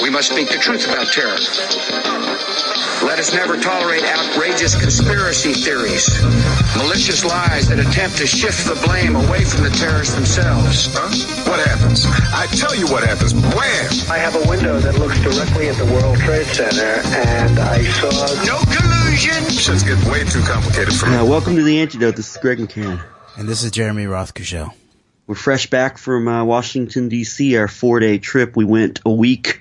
We must speak the truth about terror. Let us never tolerate outrageous conspiracy theories, malicious lies that attempt to shift the blame away from the terrorists themselves. Huh? What happens? I tell you what happens. Wham! I have a window that looks directly at the World Trade Center, and I saw... No collusion! Shit's getting way too complicated for me. Welcome to the Antedote. This is Greg McCann. And this is Jeremy Roth-Cushel. We're fresh back from Washington, D.C., our 4-day trip. We went a week.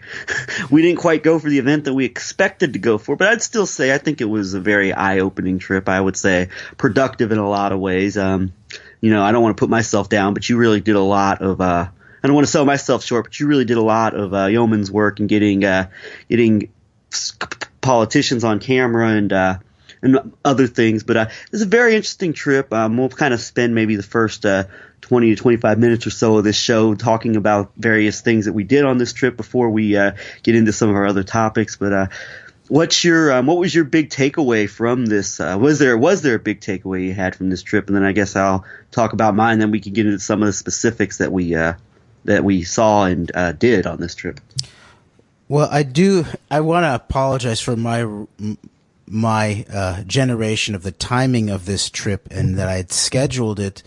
We didn't quite go for the event that we expected to go for, but I'd still say I think it was a very eye-opening trip. I would say productive in a lot of ways. I don't want to put myself down, but you really did a lot of I don't want to sell myself short, but you really did a lot of yeoman's work in getting politicians on camera and other things. But it's a very interesting trip. We'll kind of spend maybe the first 20 to 25 minutes or so of this show talking about various things that we did on this trip before we get into some of our other topics. But what was your big takeaway from this? Was there a big takeaway you had from this trip? And then I guess I'll talk about mine. Then we can get into some of the specifics that we saw and did on this trip. Well, I want to apologize for my generation of the timing of this trip, and that I had scheduled it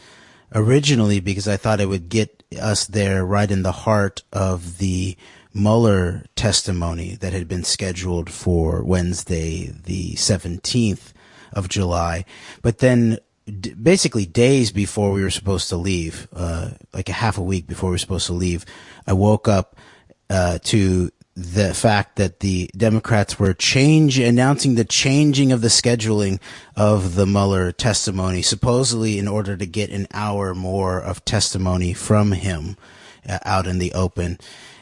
originally because I thought it would get us there right in the heart of the Mueller testimony that had been scheduled for Wednesday, the 17th of July. But then basically days before we were supposed to leave, like a half a week before we were supposed to leave, I woke up to the fact that the Democrats were announcing the changing of the scheduling of the Mueller testimony, supposedly in order to get an hour more of testimony from him out in the open.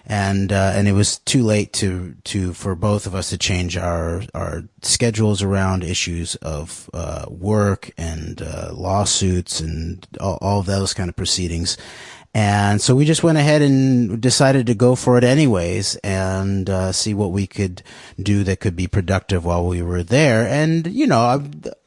And it was too late for both of us to change our schedules around issues of work and lawsuits and all those kind of proceedings. And so we just went ahead and decided to go for it anyways and see what we could do that could be productive while we were there. And,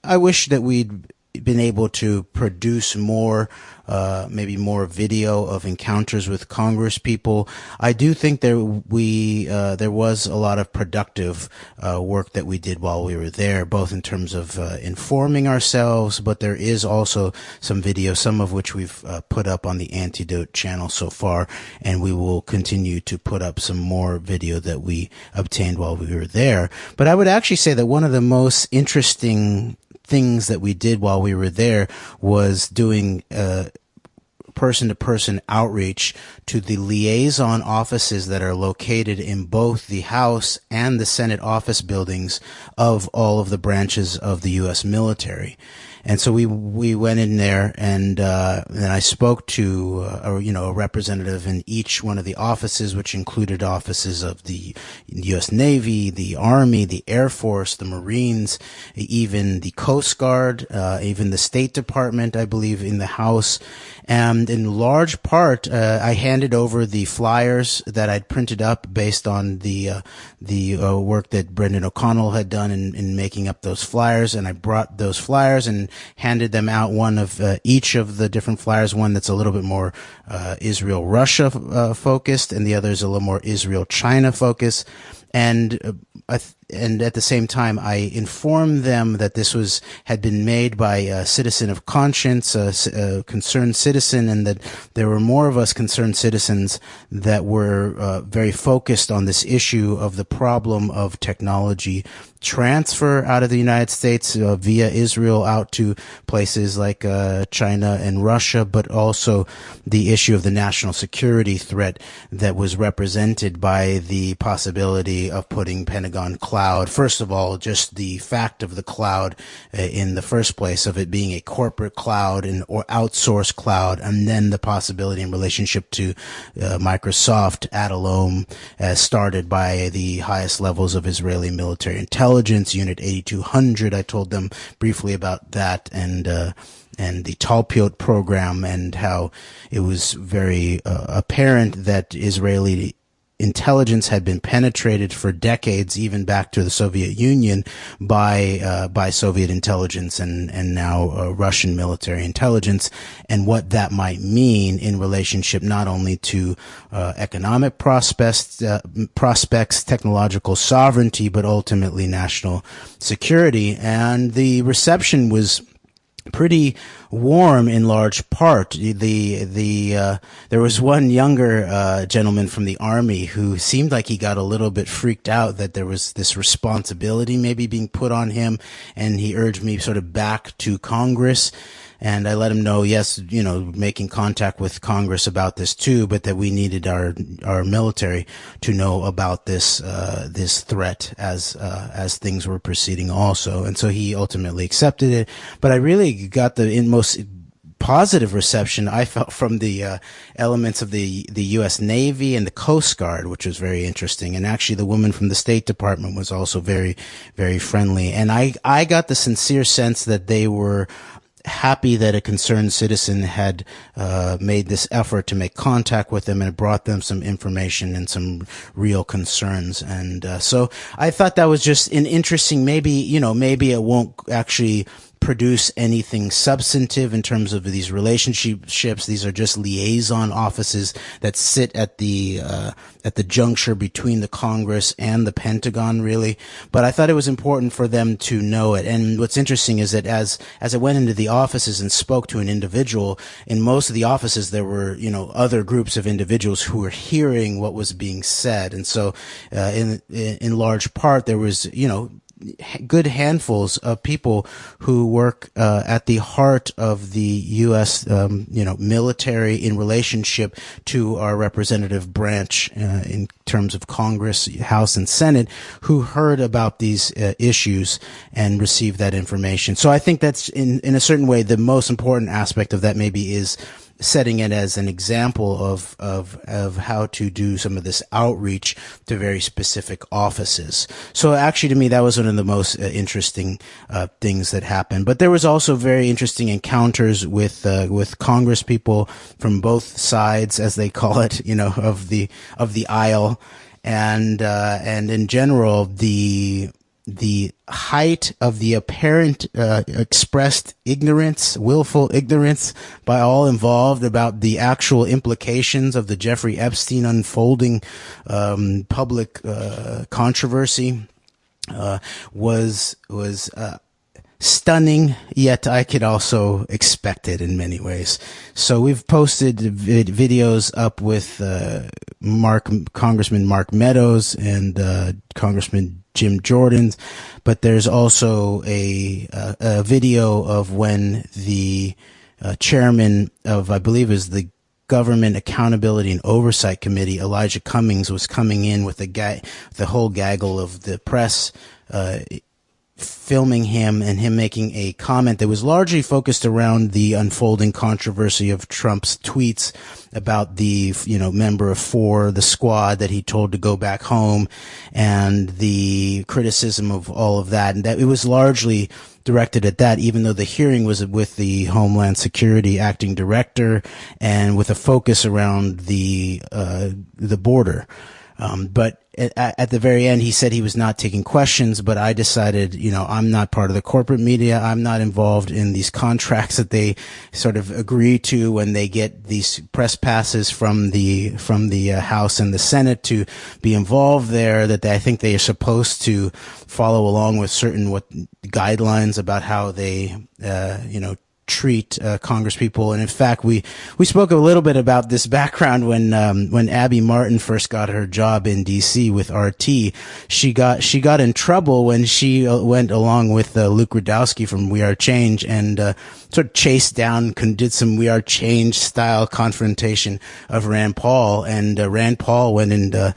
I wish that we'd been able to produce more, maybe more video of encounters with Congress people. I do think there was a lot of productive work that we did while we were there, both in terms of informing ourselves, but there is also some video, some of which we've put up on the Antedote channel so far, and we will continue to put up some more video that we obtained while we were there. But I would actually say that one of the most interesting things that we did while we were there was doing person-to-person outreach to the liaison offices that are located in both the House and the Senate office buildings of all of the branches of the U.S. military. And so we went in there and then I spoke to a representative in each one of the offices, which included offices of the U.S. Navy, the Army, the Air Force, the Marines, even the Coast Guard, even the State Department, I believe, in the House. And in large part, I handed over the flyers that I'd printed up based on the work that Brendan O'Connell had done in making up those flyers. And I brought those flyers and handed them out, one of each of the different flyers, one that's a little bit more Israel-Russia focused, and the other is a little more Israel-China focused. And at the same time, I informed them that this had been made by a citizen of conscience, a concerned citizen, and that there were more of us concerned citizens that were very focused on this issue of the problem of technology transfer out of the United States via Israel out to places like China and Russia, but also the issue of the national security threat that was represented by the possibility of putting Pentagon cloud. First of all, just the fact of the cloud in the first place, of it being a corporate cloud or outsourced cloud, and then the possibility in relationship to Microsoft ad alone, as started by the highest levels of Israeli military intelligence, Unit 8200. I told them briefly about that, and the Talpiot program, and how it was very apparent that Israeli intelligence had been penetrated for decades, even back to the Soviet Union, by Soviet intelligence and now Russian military intelligence, and what that might mean in relationship not only to economic prospects, technological sovereignty, but ultimately national security. And the reception was pretty warm in large part. There was one younger gentleman from the Army who seemed like he got a little bit freaked out that there was this responsibility maybe being put on him, and he urged me sort of back to Congress. And I let him know, yes, making contact with Congress about this too, but that we needed our military to know about this threat as things were proceeding also. And so he ultimately accepted it. But I really got the most positive reception I felt from the elements of the U.S. Navy and the Coast Guard, which was very interesting. And actually the woman from the State Department was also very, very friendly. And I got the sincere sense that they were happy that a concerned citizen had made this effort to make contact with them and brought them some information and some real concerns. And so I thought that was just an interesting, maybe it won't actually produce anything substantive in terms of these relationships. These are just liaison offices that sit at the juncture between the Congress and the Pentagon, really. But I thought it was important for them to know it. And what's interesting is that as I went into the offices and spoke to an individual, in most of the offices there were, other groups of individuals who were hearing what was being said. And so, in large part, there was, good handfuls of people who work at the heart of the U.S. Military in relationship to our representative branch in terms of Congress, House, and Senate, who heard about these issues and received that information. So I think that's in a certain way the most important aspect of that maybe is setting it as an example of how to do some of this outreach to very specific offices. So actually, to me, that was one of the most interesting things that happened. But there was also very interesting encounters with Congress people from both sides, as they call it, of the aisle, and in general the height of the apparent expressed ignorance, willful ignorance by all involved about the actual implications of the Jeffrey Epstein unfolding public controversy was stunning, yet I could also expect it in many ways. So we've posted videos up with Congressman Mark Meadows and Congressman Jim Jordan, but there's also a video of when the chairman of, I believe, is the Government Accountability and Oversight Committee, Elijah Cummings, was coming in with the whole gaggle of the press filming him and him making a comment that was largely focused around the unfolding controversy of Trump's tweets about the, member of four, the squad that he told to go back home, and the criticism of all of that. And that it was largely directed at that, even though the hearing was with the Homeland Security acting director and with a focus around the border. But at the very end, he said he was not taking questions, but I decided, I'm not part of the corporate media. I'm not involved in these contracts that they sort of agree to when they get these press passes from the House and the Senate to be involved there, that I think they are supposed to follow along with certain guidelines about how they, treat Congress people. And in fact, we spoke a little bit about this background when Abby Martin first got her job in DC with RT. She got in trouble when she went along with Luke Rudowski from We Are Change and sort of chased down, did some We Are Change style confrontation of Rand Paul, and Rand Paul went and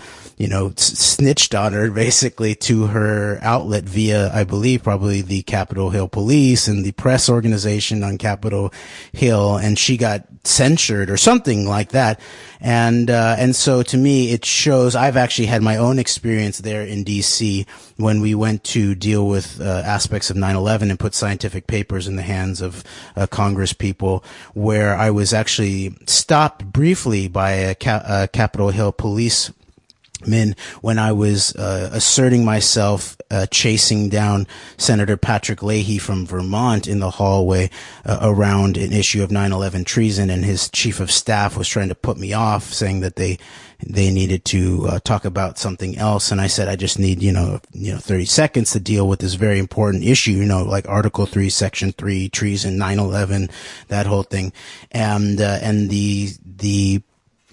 snitched on her basically to her outlet via, I believe, probably the Capitol Hill Police and the press organization on Capitol Hill, and she got censured or something like that. And so to me, it shows, I've actually had my own experience there in DC when we went to deal with aspects of 9/11 and put scientific papers in the hands of Congress people, where I was actually stopped briefly by a Capitol Hill police when I was asserting myself, chasing down Senator Patrick Leahy from Vermont in the hallway around an issue of 9/11 treason, and his chief of staff was trying to put me off, saying that they needed to talk about something else, and I said I just need 30 seconds to deal with this very important issue, like Article 3, Section 3, treason, 9/11, that whole thing, and the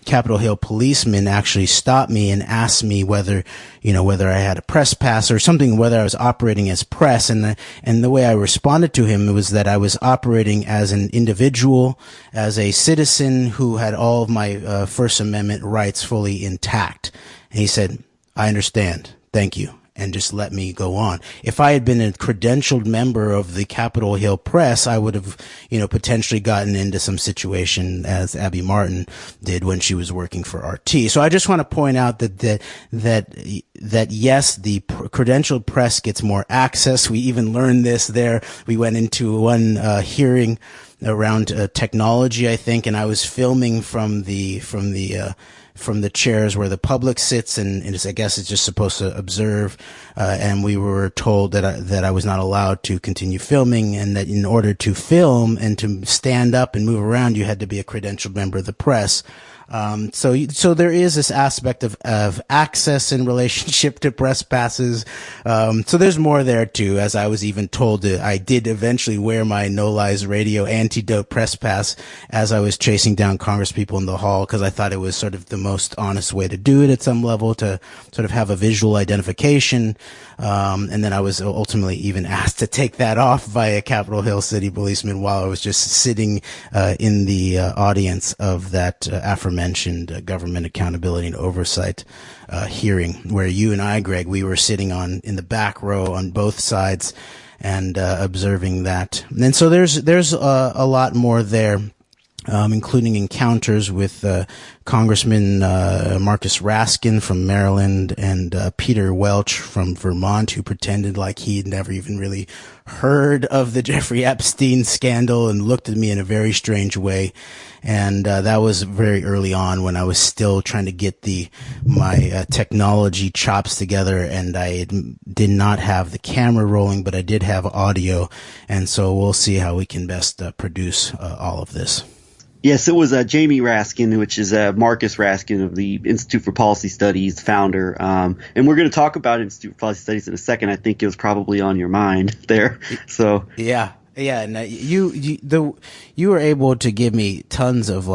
Capitol Hill policeman actually stopped me and asked me whether I had a press pass or something, whether I was operating as press. And the way I responded to him was that I was operating as an individual, as a citizen who had all of my First Amendment rights fully intact. And he said, "I understand. Thank you." And just let me go on. If I had been a credentialed member of the Capitol Hill press, I would have, potentially gotten into some situation as Abby Martin did when she was working for RT. So I just want to point out that yes, the credentialed press gets more access. We even learned this there. We went into one hearing around technology, I think, and I was filming from the chairs where the public sits, and I guess it's just supposed to observe. And we were told that I was not allowed to continue filming, and that in order to film and to stand up and move around, you had to be a credentialed member of the press. So there is this aspect of access in relationship to press passes. So there's more there too, as I was even told that I did eventually wear my No Lies Radio Antedote press pass as I was chasing down Congresspeople in the hall, because I thought it was sort of the most honest way to do it at some level, to sort of have a visual identification. And then I was ultimately even asked to take that off by a Capitol Hill city policeman while I was just sitting in the audience of that aforementioned government accountability and oversight hearing, where you and I, Greg, we were sitting in the back row on both sides and observing that. And so there's a lot more there. Including encounters with Congressman Marcus Raskin from Maryland and Peter Welch from Vermont, who pretended like he'd never even really heard of the Jeffrey Epstein scandal and looked at me in a very strange way. And that was very early on when I was still trying to get my technology chops together, and I did not have the camera rolling, but I did have audio. And so we'll see how we can best produce all of this. Yes, it was Jamie Raskin, which is Marcus Raskin of the Institute for Policy Studies founder. And we're going to talk about Institute for Policy Studies in a second. I think it was probably on your mind there. So yeah. And you were able to give me tons of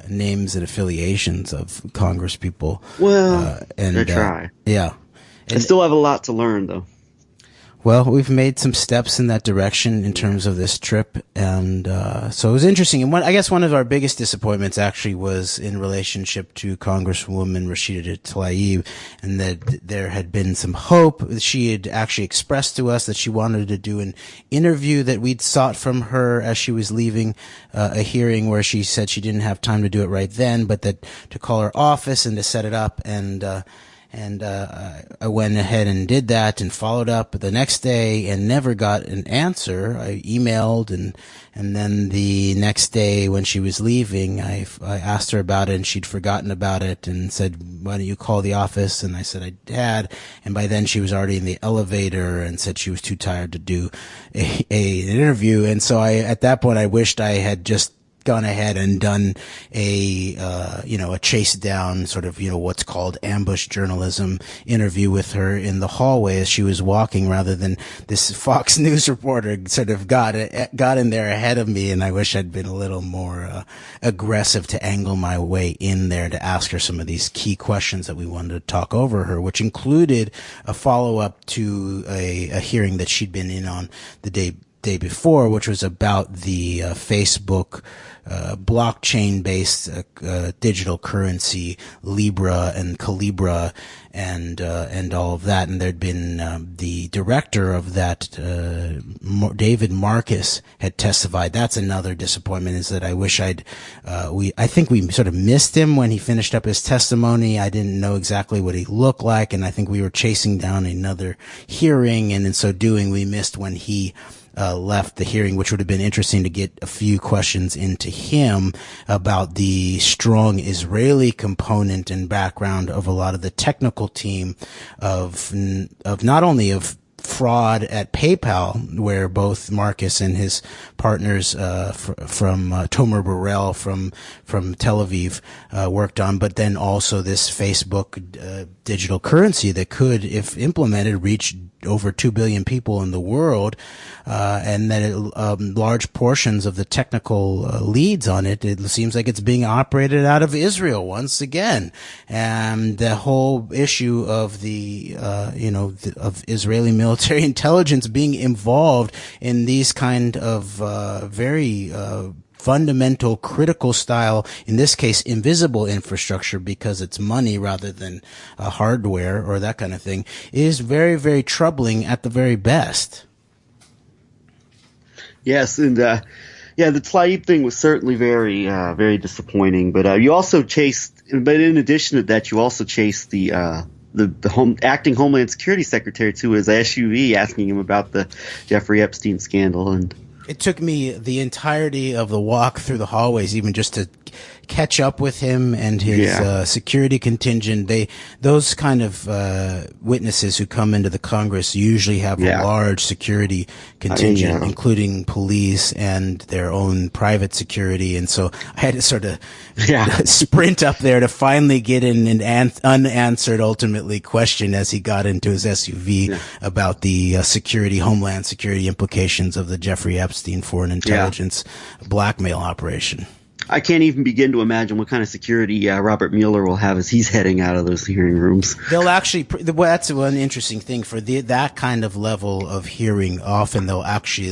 names and affiliations of Congresspeople. Well, I try. Yeah. I still have a lot to learn, though. Well, we've made some steps in that direction in terms of this trip, and so it was interesting. And I guess one of our biggest disappointments actually was in relationship to Congresswoman Rashida Tlaib, and that there had been some hope. She had actually expressed to us that she wanted to do an interview that we'd sought from her as she was leaving a hearing, where she said she didn't have time to do it right then, but that to call her office and to set it up. And I went ahead and did that and followed up the next day and never got an answer. I emailed, and then the next day when she was leaving, I asked her about it, and she'd forgotten about it and said, "Why don't you call the office?" And I said I had, and by then she was already in the elevator and said she was too tired to do an interview. And so at that point I wished I had just gone ahead and done a chase down sort of, what's called ambush journalism interview with her in the hallway as she was walking, rather than this Fox News reporter sort of got in there ahead of me. And I wish I'd been a little more aggressive to angle my way in there to ask her some of these key questions that we wanted to talk over her, which included a follow-up to a hearing that she'd been in on the day before, which was about the Facebook blockchain-based digital currency Libra and Calibra and all of that. And there'd been the director of that, David Marcus, had testified. That's another disappointment, is that I wish I think we sort of missed him when he finished up his testimony. I didn't know exactly what he looked like, and I think we were chasing down another hearing, and in so doing we missed when he left the hearing, which would have been interesting to get a few questions into him about the strong Israeli component and background of a lot of the technical team of not only of fraud at PayPal, where both Marcus and his partners from Tomer Burrell from Tel Aviv worked on, but then also this Facebook digital currency that could, if implemented, reach over 2 billion people in the world, and that large portions of the technical leads on it, it seems like it's being operated out of Israel once again. And the whole issue of the, of Israeli military intelligence being involved in these kind of very fundamental, critical style, in this case, invisible infrastructure, because it's money rather than hardware or that kind of thing, is very, very troubling at the very best. Yes, and the Tlaib thing was certainly very, very disappointing. But you also chased, but in addition to that, you also chased the acting Homeland Security Secretary to his SUV, asking him about the Jeffrey Epstein scandal. And it took me the entirety of the walk through the hallways, even just to catch up with him and his security contingent. Those kind of witnesses who come into the Congress usually have a large security contingent, including police and their own private security. And so I had to sort of sprint up there to finally get in an unanswered, ultimately, question as he got into his SUV about the Homeland Security implications of the Jeffrey Epstein foreign intelligence blackmail operation. I can't even begin to imagine what kind of security Robert Mueller will have as he's heading out of those hearing rooms. They'll actually, that's one interesting thing for that kind of level of hearing. Often they'll actually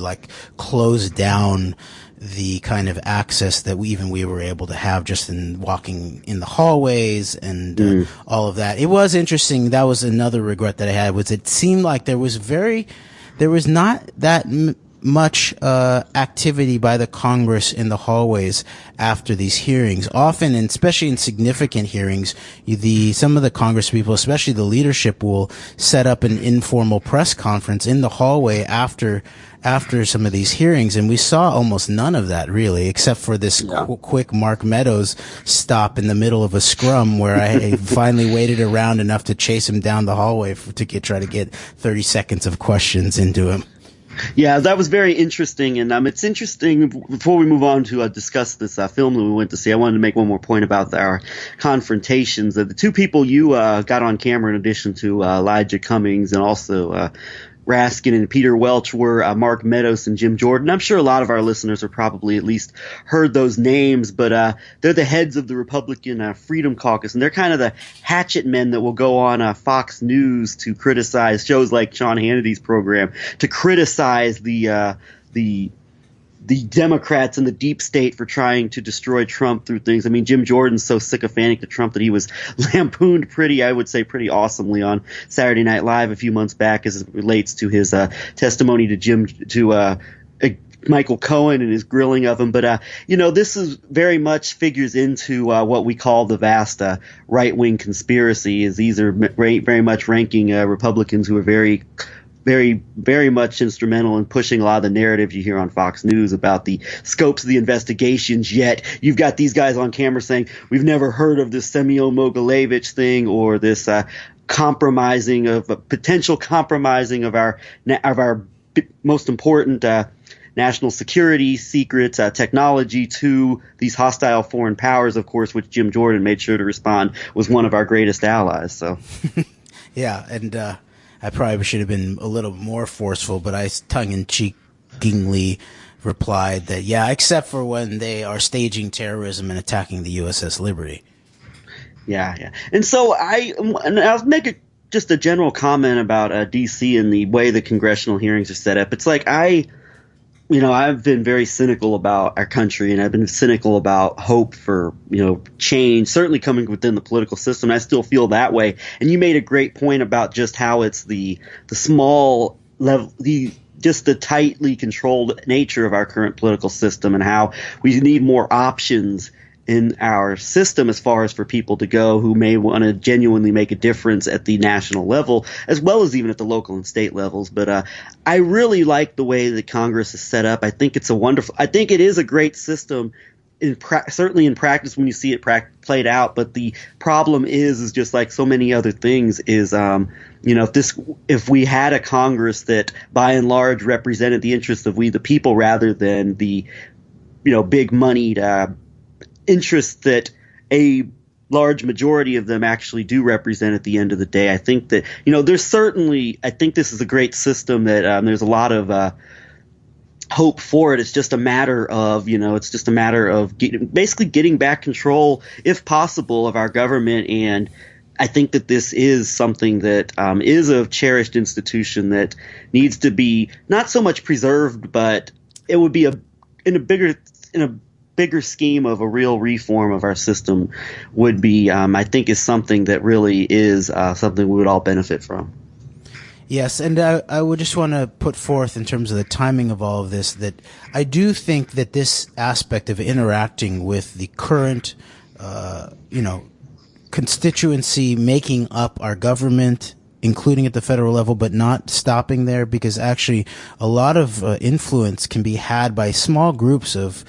close down the kind of access that we were able to have just in walking in the hallways and all of that. It was interesting. That was another regret that I had, was it seemed like there was not that much activity by the Congress in the hallways after these hearings. Often, and especially in significant hearings, some of the Congress people, especially the leadership, will set up an informal press conference in the hallway after some of these hearings, and we saw almost none of that, really, except for this quick Mark Meadows stop in the middle of a scrum where I finally waited around enough to chase him down the hallway to try to get 30 seconds of questions into him. Yeah, that was very interesting, and it's interesting. Before we move on to discuss this film that we went to see, I wanted to make one more point about our confrontations. The two people you got on camera, in addition to Elijah Cummings and also Raskin and Peter Welch, were Mark Meadows and Jim Jordan. I'm sure a lot of our listeners have probably at least heard those names, but they're the heads of the Republican Freedom Caucus, and they're kind of the hatchet men that will go on Fox News to criticize shows like Sean Hannity's program, to criticize the Democrats and the deep state for trying to destroy Trump through things. I mean, Jim Jordan's so sycophantic to Trump that he was lampooned pretty awesomely on Saturday Night Live a few months back as it relates to his testimony to Michael Cohen and his grilling of him. But, this is very much figures into what we call the vast right-wing conspiracy, is these are very much ranking Republicans who are very, very much instrumental in pushing a lot of the narrative you hear on Fox News about the scopes of the investigations. Yet you've got these guys on camera saying, we've never heard of this Semyon Mogilevich thing, or this potential compromising of our most important national security secrets, technology to these hostile foreign powers, of course, which Jim Jordan made sure to respond was one of our greatest allies. So, yeah, and I probably should have been a little more forceful, but I tongue-in-cheekingly replied that, except for when they are staging terrorism and attacking the USS Liberty. Yeah. And so I'll make just a general comment about D.C. and the way the congressional hearings are set up. It's like I've been very cynical about our country, and I've been cynical about hope for, change, certainly coming within the political system. I still feel that way. And you made a great point about just how it's the small level, just the tightly controlled nature of our current political system, and how we need more options in our system as far as for people to go who may want to genuinely make a difference at the national level, as well as even at the local and state levels. But I really like the way that Congress is set up. I think I think it is a great system, certainly in practice when you see it played out. But the problem is just like so many other things is, if we had a Congress that by and large represented the interests of we the people rather than the, big moneyed interests that a large majority of them actually do represent at the end of the day. I think that, I think this is a great system that there's a lot of hope for it. It's just a matter of, basically getting back control, if possible, of our government. And I think that this is something that is a cherished institution that needs to be not so much preserved, but it would be in a bigger scheme of a real reform of our system would be, I think, is something that really is something we would all benefit from. Yes, and I would just want to put forth in terms of the timing of all of this that I do think that this aspect of interacting with the current, constituency making up our government, including at the federal level, but not stopping there, because actually a lot of influence can be had by small groups of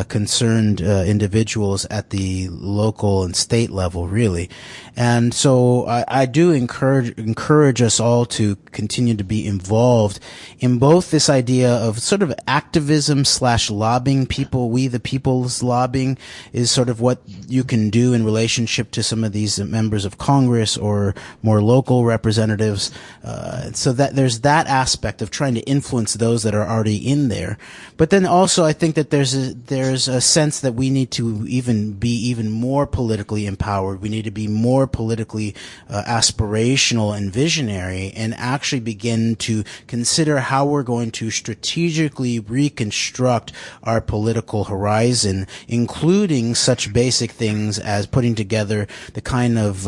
concerned individuals at the local and state level, really. And so I do encourage us all to continue to be involved in both this idea of sort of activism / lobbying people. We the people's lobbying is sort of what you can do in relationship to some of these members of Congress or more local representatives. So that there's that aspect of trying to influence those that are already in there. But then also I think that there's a sense that we need to be even more politically empowered. We need to be more politically aspirational and visionary, and actually begin to consider how we're going to strategically reconstruct our political horizon, including such basic things as putting together the kind of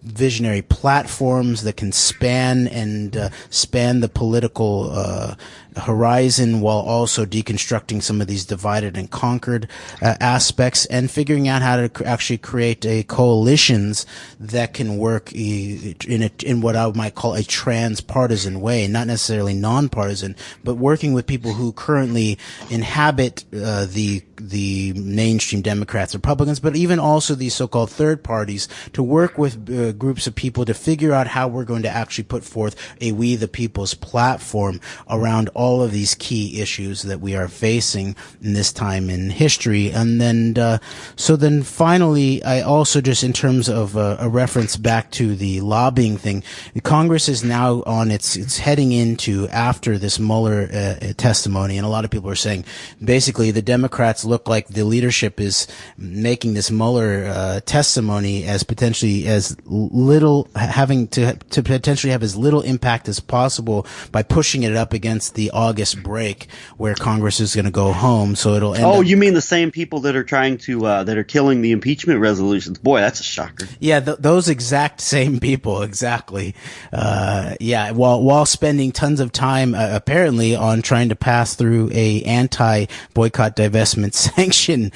visionary platforms that can span the political horizon, while also deconstructing some of these divided and conquered aspects, and figuring out how to actually create coalitions that can work in what I might call a transpartisan way, not necessarily nonpartisan, but working with people who currently inhabit the mainstream Democrats, Republicans, but even also these so-called third parties, to work with groups of people to figure out how we're going to actually put forth a We the People's platform around all of these key issues that we are facing in this time in history. And then, so then finally, I also just in terms of a reference back to the lobbying thing, Congress is now on it's heading into after this Mueller testimony, and a lot of people are saying basically the Democrats look like the leadership is making this Mueller testimony as potentially as little having to potentially have as little impact as possible by pushing it up against the August break where Congress is going to go home. So it'll end up, you mean the same people that are trying to that are killing the impeachment resolutions? Boy, that's a shocker. Yeah, those exact same people, exactly. While spending tons of time apparently on trying to pass through a anti-boycott, divestment, sanction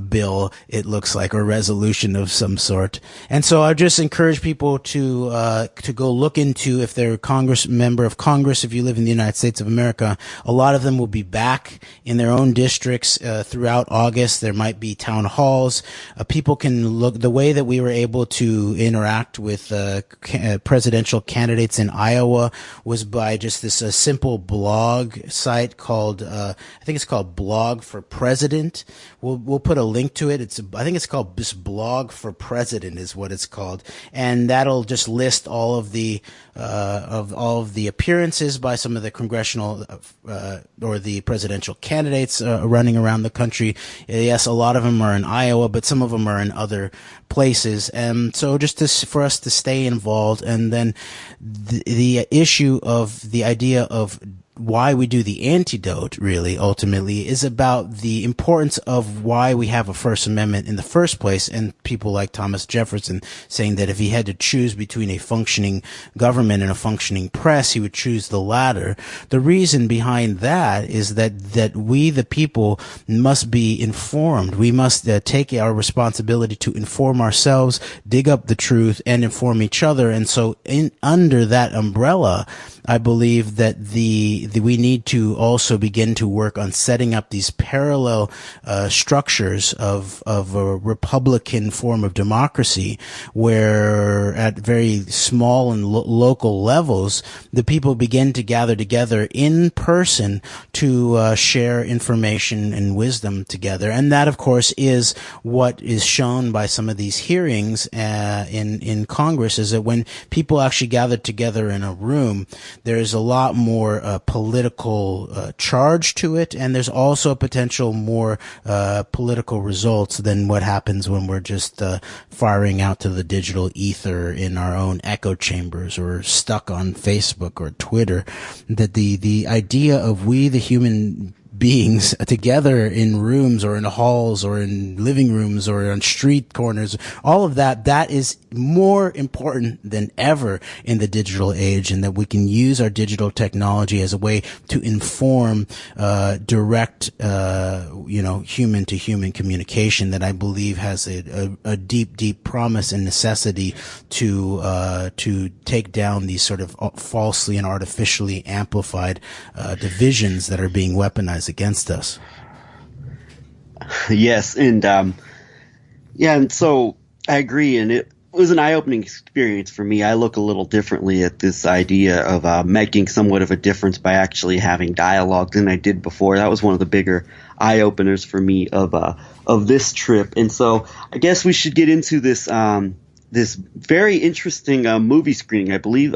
bill, it looks like, or resolution of some sort. And so I just encourage people to go look into, if they're a member of Congress, if you live in the United States of America, a lot of them will be back in their own districts throughout August. There might be town halls. People can look. The way that we were able to interact with presidential candidates in Iowa was by just this simple blog site called I think it's called Blog for President. We'll put a link to it. I think it's called this Blog for President is what it's called, and that'll just list all of the appearances by some of the congressional or the presidential candidates running around the country. Yes, a lot of them are in Iowa, but some of them are in other places. And so just for us to stay involved. And then the issue of the idea of why we do the antidote, really, ultimately, is about the importance of why we have a First Amendment in the first place, and people like Thomas Jefferson saying that if he had to choose between a functioning government and a functioning press, he would choose the latter. The reason behind that is that we, the people, must be informed. We must take our responsibility to inform ourselves, dig up the truth, and inform each other. And so under that umbrella, I believe that we need to also begin to work on setting up these parallel structures of a Republican form of democracy, where at very small and local levels, the people begin to gather together in person to share information and wisdom together. And that, of course, is what is shown by some of these hearings in Congress, is that when people actually gather together in a room, there's a lot more political charge to it, and there's also potential more political results than what happens when we're just firing out to the digital ether in our own echo chambers or stuck on Facebook or Twitter. That the idea of we, the human beings, together in rooms or in halls or in living rooms or on street corners, all of that is more important than ever in the digital age, and that we can use our digital technology as a way to inform direct human to human communication that I believe has a deep promise and necessity to take down these sort of falsely and artificially amplified divisions that are being weaponized against us. Yes, and and so I agree, and it was an eye-opening experience for me. I look a little differently at this idea of making somewhat of a difference by actually having dialogue than I did before. That was one of the bigger eye-openers for me of this trip, and so I guess we should get into this this very interesting movie screening. I believe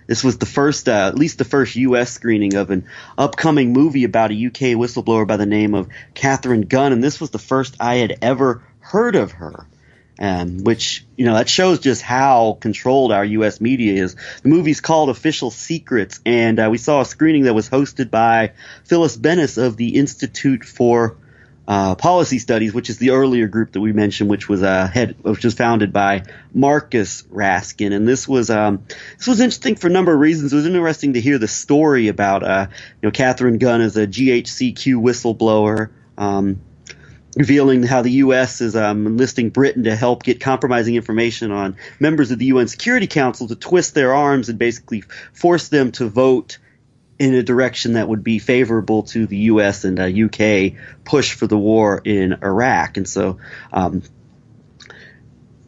this was the first, at least the first U.S. screening of an upcoming movie about a U.K. whistleblower by the name of Katharine Gun, and this was the first I had ever heard of her, which, that shows just how controlled our U.S. media is. The movie's called Official Secrets, and we saw a screening that was hosted by Phyllis Bennis of the Institute for Policy Studies, which is the earlier group that we mentioned, which was founded by Marcus Raskin. And this was interesting for a number of reasons. It was interesting to hear the story about Katharine Gun as a GHQC whistleblower, revealing how the U.S. is enlisting Britain to help get compromising information on members of the UN Security Council to twist their arms and basically force them to vote in a direction that would be favorable to the U.S. and UK push for the war in Iraq. And so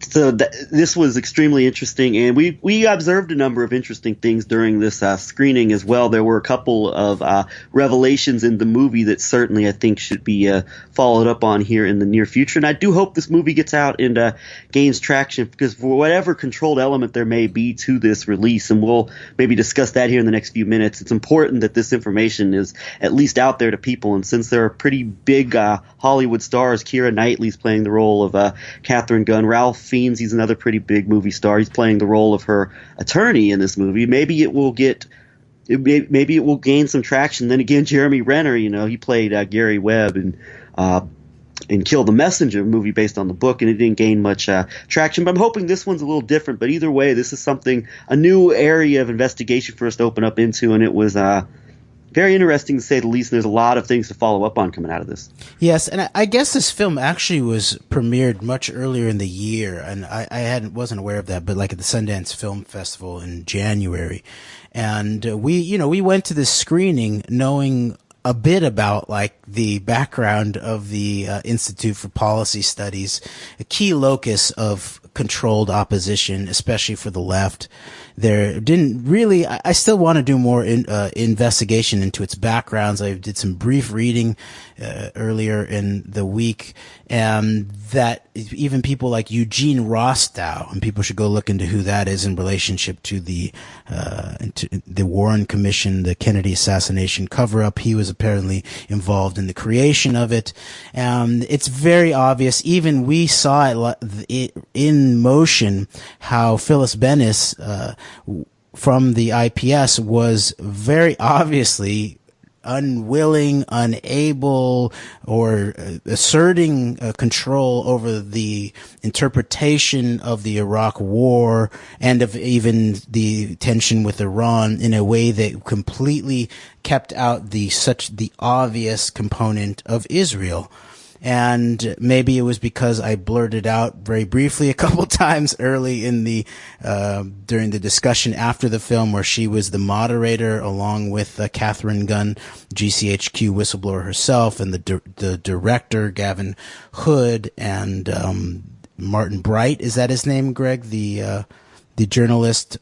this was extremely interesting, and we observed a number of interesting things during this screening as well. There were a couple of revelations in the movie that certainly I think should be followed up on here in the near future. And I do hope this movie gets out and gains traction, because for whatever controlled element there may be to this release, and we'll maybe discuss that here in the next few minutes, it's important that this information is at least out there to people. And since there are pretty big Hollywood stars, Keira Knightley's playing the role of Katharine Gun, Ralph Fiennes, he's another pretty big movie star. He's playing the role of her attorney in this movie. Maybe it will gain some traction. Then again, Jeremy Renner, he played Gary Webb in Kill the Messenger, a movie based on the book, and it didn't gain much traction. But I'm hoping this one's a little different. But either way, this is a new area of investigation for us to open up into, and it was very interesting to say the least. There's a lot of things to follow up on coming out of this. Yes, and I guess this film actually was premiered much earlier in the year, and I wasn't aware of that, but like at the Sundance Film Festival in January. And we went to this screening knowing a bit about like the background of the Institute for Policy Studies, a key locus of controlled opposition, especially for the left. There didn't really, I still want to do more investigation into its backgrounds. I did some brief reading earlier in the week, and that even people like Eugene Rostow, and people should go look into who that is in relationship to the Warren Commission, the Kennedy assassination cover-up. He was apparently involved in the creation of it. It's very obvious. Even we saw it in motion how Phyllis Bennis from the IPS was very obviously unwilling, unable, or asserting control over the interpretation of the Iraq War and of even the tension with Iran in a way that completely kept out the obvious component of Israel. And maybe it was because I blurted out very briefly a couple times early in the during the discussion after the film, where she was the moderator along with Katharine Gun, GCHQ whistleblower herself, and the director Gavin Hood, and Martin Bright, is that his name, Greg? The journalist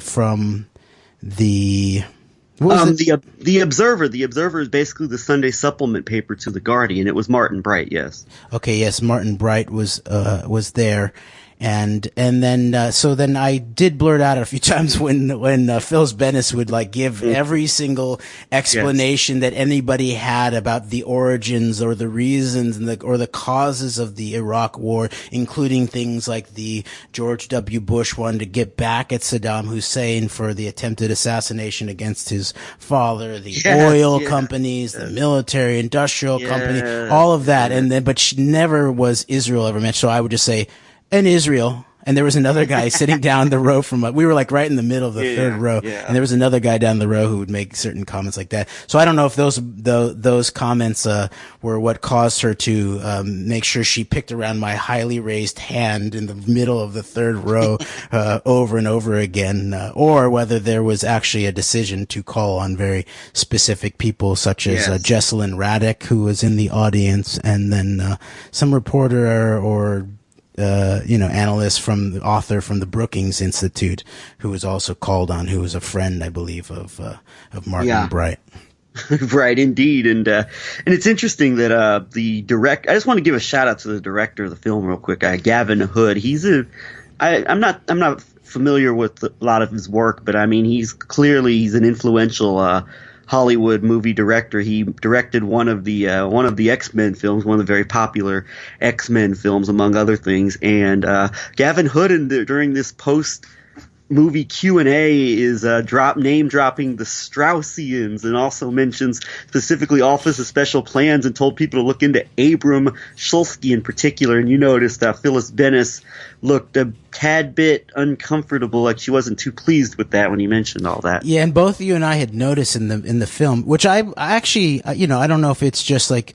from the. The Observer. The Observer is basically the Sunday supplement paper to the Guardian. It was Martin Bright, yes. Okay, yes, Martin Bright was there. And then so then I did blurt out a few times when Phyllis Bennis would like give every single explanation that anybody had about the origins or the reasons and or the causes of the Iraq War, including things like the George W. Bush wanted to get back at Saddam Hussein for the attempted assassination against his father, the oil companies, the military industrial company, all of that, and then but she never was Israel ever mentioned. So I would just say. And Israel, and there was another guy sitting down the row from we were like right in the middle of the third row, and there was another guy down the row who would make certain comments like that. So I don't know if those comments were what caused her to make sure she picked around my highly raised hand in the middle of the third row over and over again, or whether there was actually a decision to call on very specific people such as Jesselyn Raddick, who was in the audience, and then some reporter or analyst author from the Brookings Institute, who was also called on, who was a friend, I believe, of Martin Bright. Right, indeed, and it's interesting that I just want to give a shout out to the director of the film real quick, Gavin Hood. I'm not familiar with a lot of his work, but I mean he's an influential Hollywood movie director. He directed one of the X-Men films, one of the very popular X-Men films, among other things. And Gavin Hood, during this post-movie Q&A, is name dropping the Straussians, and also mentions specifically Office of Special Plans, and told people to look into Abram Shulsky in particular. And you noticed Phyllis Bennis looked a tad bit uncomfortable, like she wasn't too pleased with that when he mentioned all that. Yeah, and both you and I had noticed in the film, which I actually, I don't know if it's just like,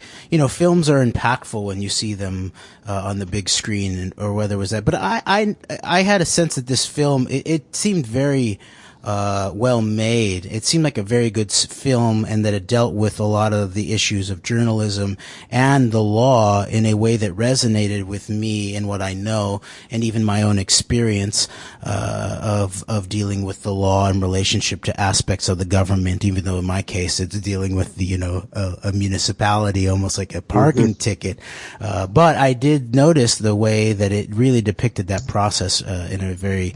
films are impactful when you see them on the big screen, or whether it was that. But I had a sense that this film, it seemed very well made. It seemed like a very good film, and that it dealt with a lot of the issues of journalism and the law in a way that resonated with me and what I know, and even my own experience of dealing with the law in relationship to aspects of the government. Even though in my case it's dealing with a municipality, almost like a parking ticket. But I did notice the way that it really depicted that process in a very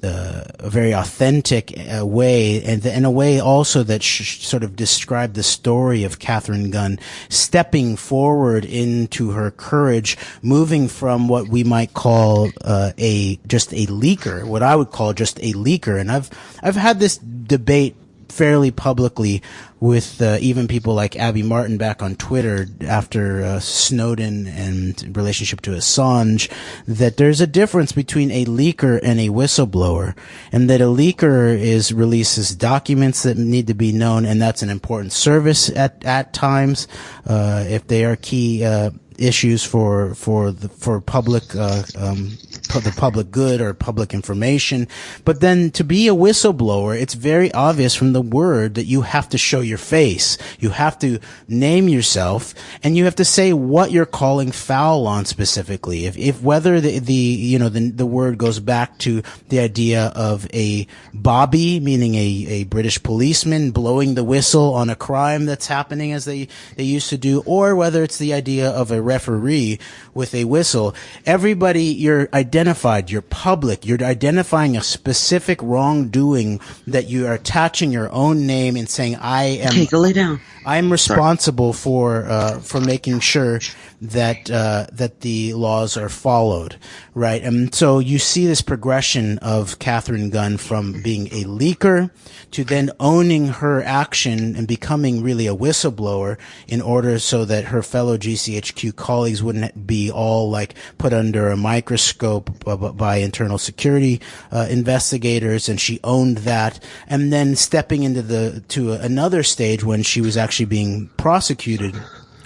authentic way, and in a way also that sort of described the story of Katharine Gun stepping forward into her courage, moving from what we might call just a leaker, what I would call just a leaker. And I've had this debate fairly publicly with even people like Abby Martin back on Twitter after Snowden and relationship to Assange, that there's a difference between a leaker and a whistleblower, and that a leaker releases documents that need to be known, and that's an important service at times if they are key issues for public the public good or public information. But then to be a whistleblower, it's very obvious from the word that you have to show your face. You have to name yourself, and you have to say what you're calling foul on specifically. If whether the word goes back to the idea of a bobby, meaning a British policeman blowing the whistle on a crime that's happening as they used to do, or whether it's the idea of a referee with a whistle. Everybody, you're identified, you're public, you're identifying a specific wrongdoing that you are attaching your own name and saying, I am. Okay, go lay down. I'm responsible for making sure that the laws are followed, right? And so you see this progression of Katharine Gun from being a leaker to then owning her action and becoming really a whistleblower in order so that her fellow GCHQ colleagues wouldn't be all like put under a microscope by internal security investigators, and she owned that. And then stepping to another stage when she was actually being prosecuted,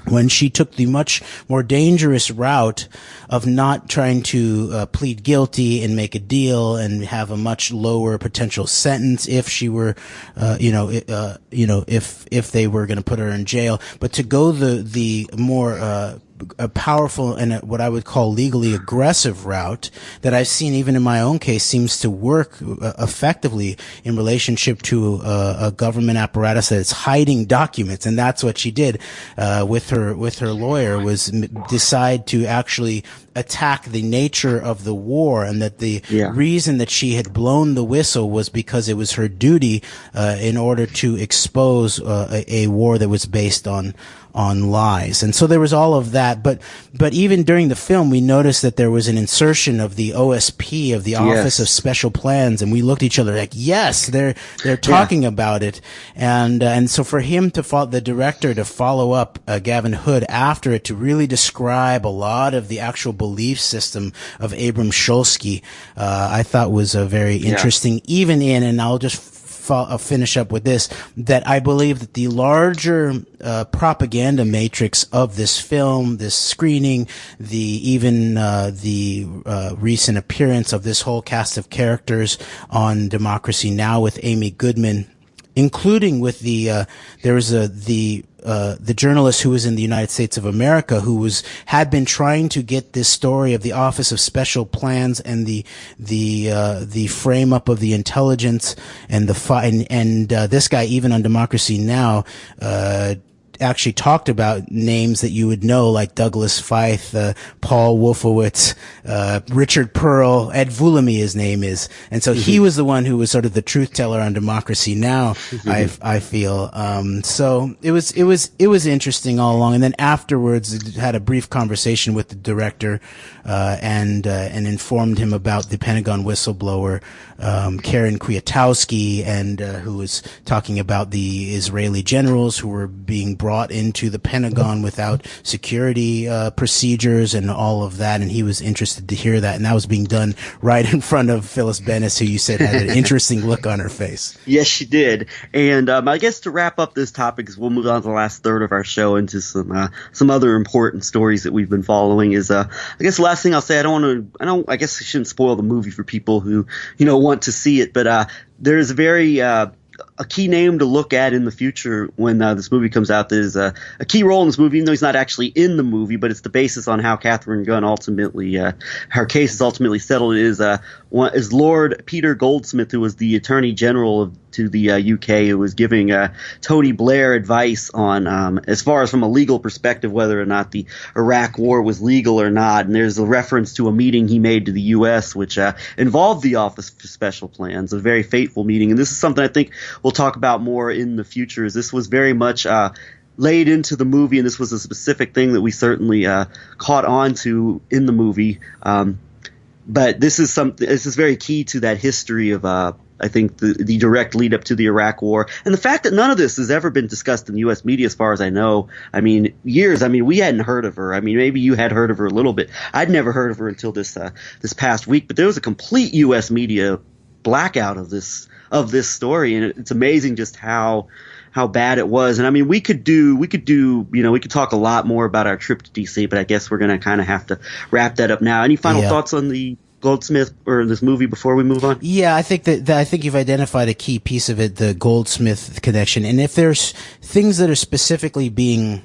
when she took the much more dangerous route of not trying to plead guilty and make a deal and have a much lower potential sentence if she were, if they were going to put her in jail, but to go the more a powerful and what I would call legally aggressive route that I've seen even in my own case seems to work effectively in relationship to a government apparatus that is hiding documents. And that's what she did with her lawyer, was decide to actually attack the nature of the war, and that the reason that she had blown the whistle was because it was her duty in order to expose a war that was based on lies. And so there was all of that. But even during the film, we noticed that there was an insertion of the OSP, of the Office of Special Plans. And we looked at each other like, yes, they're talking about it. And so for him the director to follow up, Gavin Hood after it, to really describe a lot of the actual belief system of Abram Shulsky, I thought was a very interesting, even in, and I'll just finish up with this, that I believe that the larger propaganda matrix of this film, this screening, the recent appearance of this whole cast of characters on Democracy Now! With Amy Goodman, including with the journalist who was in the United States of America, who had been trying to get this story of the Office of Special Plans and the frame up of the intelligence and this guy, even on Democracy Now!, actually talked about names that you would know, like Douglas Feith, Paul Wolfowitz, Richard Pearl, Ed Vulamy, his name is. And so he was the one who was sort of the truth teller on Democracy Now!, I feel. So it was interesting all along. And then afterwards, had a brief conversation with the director, and informed him about the Pentagon whistleblower, Karen Kwiatkowski, and who was talking about the Israeli generals who were being brought into the Pentagon without security procedures and all of that, and he was interested to hear that, and that was being done right in front of Phyllis Bennis, who you said had an interesting look on her face. Yes, she did. And I guess to wrap up this topic, because we'll move on to the last third of our show into some other important stories that we've been following, is I guess the last thing I'll say, I guess I shouldn't spoil the movie for people who want to see it, but there's a key name to look at in the future when this movie comes out. There's a key role in this movie, even though he's not actually in the movie, but it's the basis on how Katharine Gun ultimately, her case is ultimately settled, is Lord Peter Goldsmith, who was the Attorney General to the UK, who was giving Tony Blair advice on, as far as from a legal perspective, whether or not the Iraq War was legal or not. And there's a reference to a meeting he made to the US, which involved the Office for Special Plans, a very fateful meeting. And this is something I think we'll talk about more in the future, as this was very much laid into the movie, and this was a specific thing that we certainly caught on to in the movie. But this is very key to that history of I think the direct lead up to the Iraq War, and the fact that none of this has ever been discussed in the U.S. media, as far as I know. I mean, years. I mean, we hadn't heard of her. I mean, maybe you had heard of her a little bit. I'd never heard of her until this past week. But there was a complete U.S. media blackout of this story, and it's amazing just how bad it was. And I mean, we could talk a lot more about our trip to DC, but I guess we're gonna kind of have to wrap that up now. Any final thoughts on the Goldsmith or this movie before we move on? Yeah, I think I think you've identified a key piece of it, the Goldsmith connection. And if there's things that are specifically being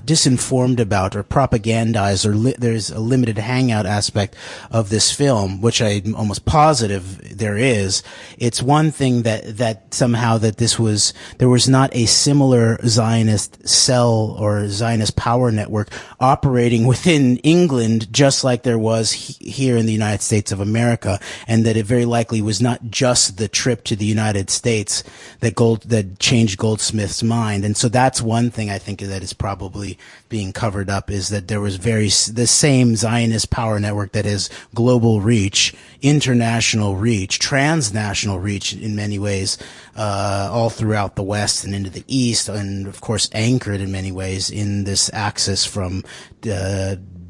disinformed about or propagandized, or there's a limited hangout aspect of this film, which I'm almost positive there is. It's one thing that somehow that there was not a similar Zionist cell or Zionist power network operating within England, just like there was here in the United States of America, and that it very likely was not just the trip to the United States that changed Goldsmith's mind. And so that's one thing I think that is probably probably being covered up is that there was the same Zionist power network that has global reach, international reach, transnational reach in many ways, all throughout the West and into the East, and of course anchored in many ways in this axis from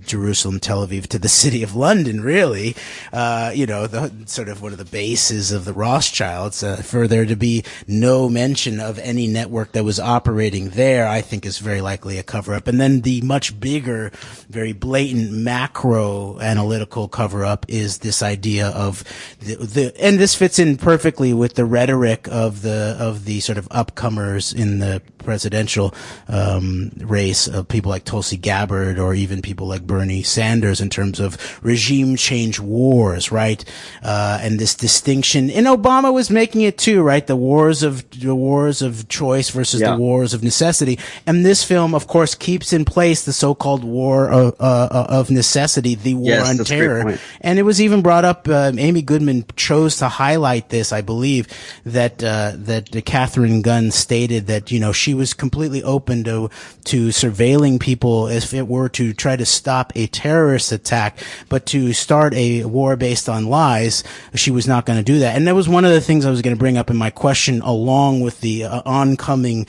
Jerusalem, Tel Aviv to the city of London, really, the sort of one of the bases of the Rothschilds. For there to be no mention of any network that was operating there, I think is very likely a cover-up. And then the much bigger, very blatant macro analytical cover-up is this idea of and this fits in perfectly with the rhetoric of the sort of upcomers in the presidential race, of people like Tulsi Gabbard or even people like Bernie Sanders, in terms of regime change wars, right? And this distinction, and Obama was making it too, right? The wars of choice versus the wars of necessity. And this film, of course, keeps in place the so-called war of necessity, the war on terror. And it was even brought up. Amy Goodman chose to highlight this, I believe, that Katharine Gun stated that she was completely open to surveilling people if it were to try to stop a terrorist attack, but to start a war based on lies, she was not going to do that. And that was one of the things I was going to bring up in my question, along with the oncoming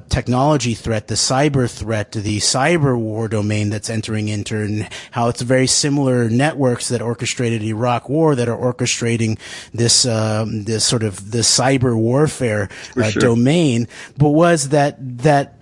technology threat, the cyber threat, the cyber war domain that's entering into, and how it's very similar networks that orchestrated Iraq war that are orchestrating this sort of the cyber warfare domain, but was that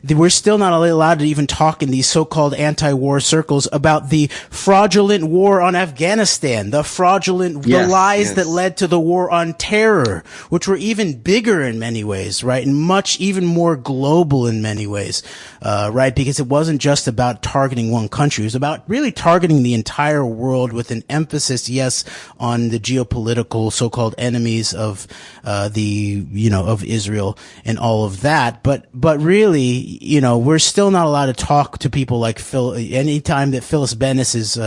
we're still not allowed to even talk in these so-called anti-war circles about the fraudulent war on Afghanistan, the lies that led to the war on terror, which were even bigger in many ways, right? And even more global in many ways, right? Because it wasn't just about targeting one country. It was about really targeting the entire world with an emphasis, yes, on the geopolitical so-called enemies of of Israel and all of that. But really, we're still not allowed to talk to people like Phil. Anytime that Phyllis Bennis is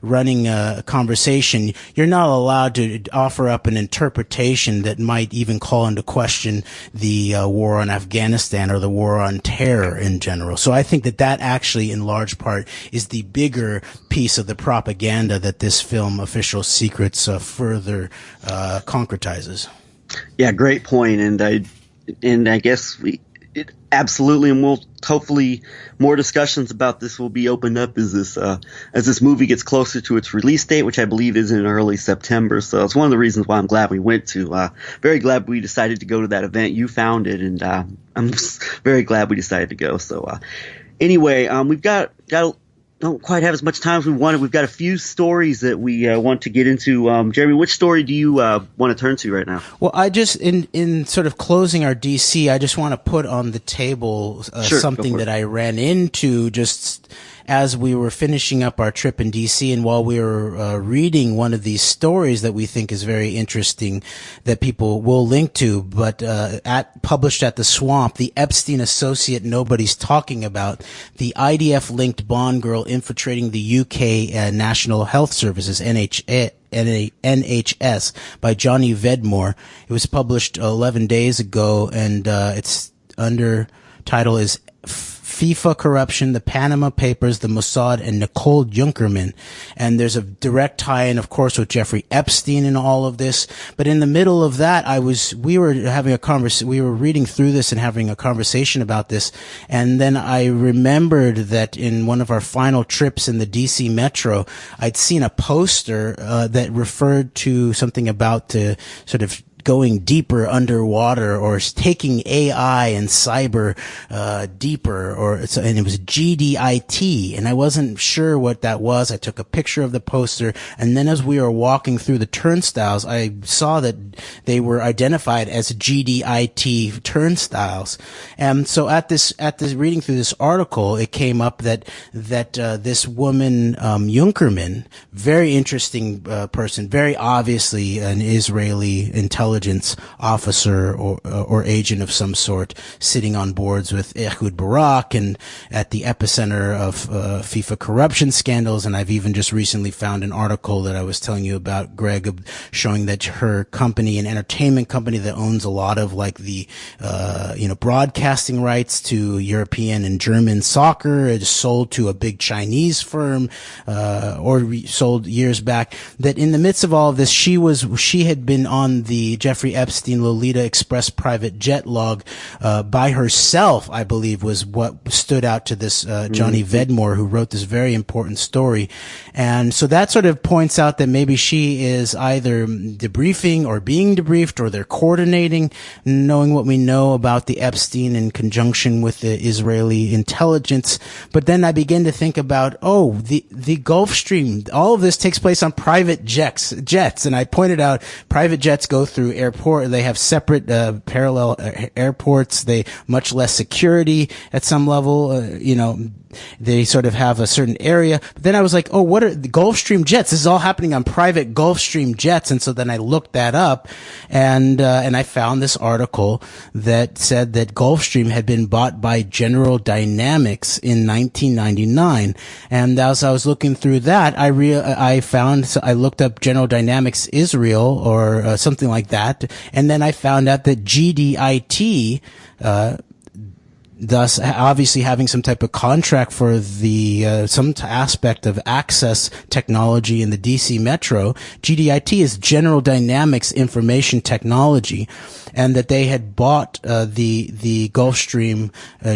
running a conversation, you're not allowed to offer up an interpretation that might even call into question the war on Afghanistan or the war on terror in general. So I think that actually, in large part, is the bigger piece of the propaganda that this film, Official Secrets, further concretizes. Yeah, great point. And I guess absolutely, and we'll hopefully more discussions about this will be opened up as this movie gets closer to its release date, which I believe is in early September. So it's one of the reasons why I'm glad we went to. Very glad we decided to go to that event. You found it, and I'm very glad we decided to go. So anyway, we've got don't quite have as much time as we wanted. We've got a few stories that we want to get into. Jeremy, which story do you want to turn to right now? Well, I just, in sort of closing our DC, I just want to put on the table something that I ran into just as we were finishing up our trip in DC, and while we were reading one of these stories that we think is very interesting that people will link to, but published at The Swamp, the Epstein associate nobody's talking about, the IDF-linked Bond girl infiltrating the UK National Health Services, NHS, by Johnny Vedmore. It was published 11 days ago, and its title is FIFA Corruption, the Panama Papers, the Mossad, and Nicole Junkermann. And there's a direct tie-in, of course, with Jeffrey Epstein in all of this. But in the middle of that, we were reading through this and having a conversation about this. And then I remembered that in one of our final trips in the DC Metro, I'd seen a poster that referred to something about the sort of going deeper underwater, or taking AI and cyber deeper, and it was GDIT, and I wasn't sure what that was. I took a picture of the poster, and then as we were walking through the turnstiles, I saw that they were identified as GDIT turnstiles. And so at this reading through this article, it came up that this woman Junkermann, very interesting person, very obviously an Israeli intelligence intelligence officer or agent of some sort sitting on boards with Ehud Barak and at the epicenter of FIFA corruption scandals. And I've even just recently found an article that I was telling you about, Greg, showing that her company, an entertainment company that owns a lot of like the broadcasting rights to European and German soccer, is sold to a big Chinese firm sold years back. That in the midst of all of this, she had been on the Jeffrey Epstein Lolita Express private jet log by herself, I believe, was what stood out to this Johnny Vedmore, who wrote this very important story. And so that sort of points out that maybe she is either debriefing or being debriefed, or they're coordinating, knowing what we know about the Epstein in conjunction with the Israeli intelligence. But then I begin to think about, the Gulfstream, all of this takes place on private jets. And I pointed out private jets go through airport. They have separate parallel airports. They much less security at some level. They sort of have a certain area. But then I was like, what are the Gulfstream jets? This is all happening on private Gulfstream jets. And so then I looked that up and I found this article that said that Gulfstream had been bought by General Dynamics in 1999. And as I was looking through that, I looked up General Dynamics Israel or something like that. And then I found out that GDIT, thus obviously having some type of contract for the some aspect of access technology in the DC Metro. GDIT is General Dynamics Information Technology, and that they had bought the Gulfstream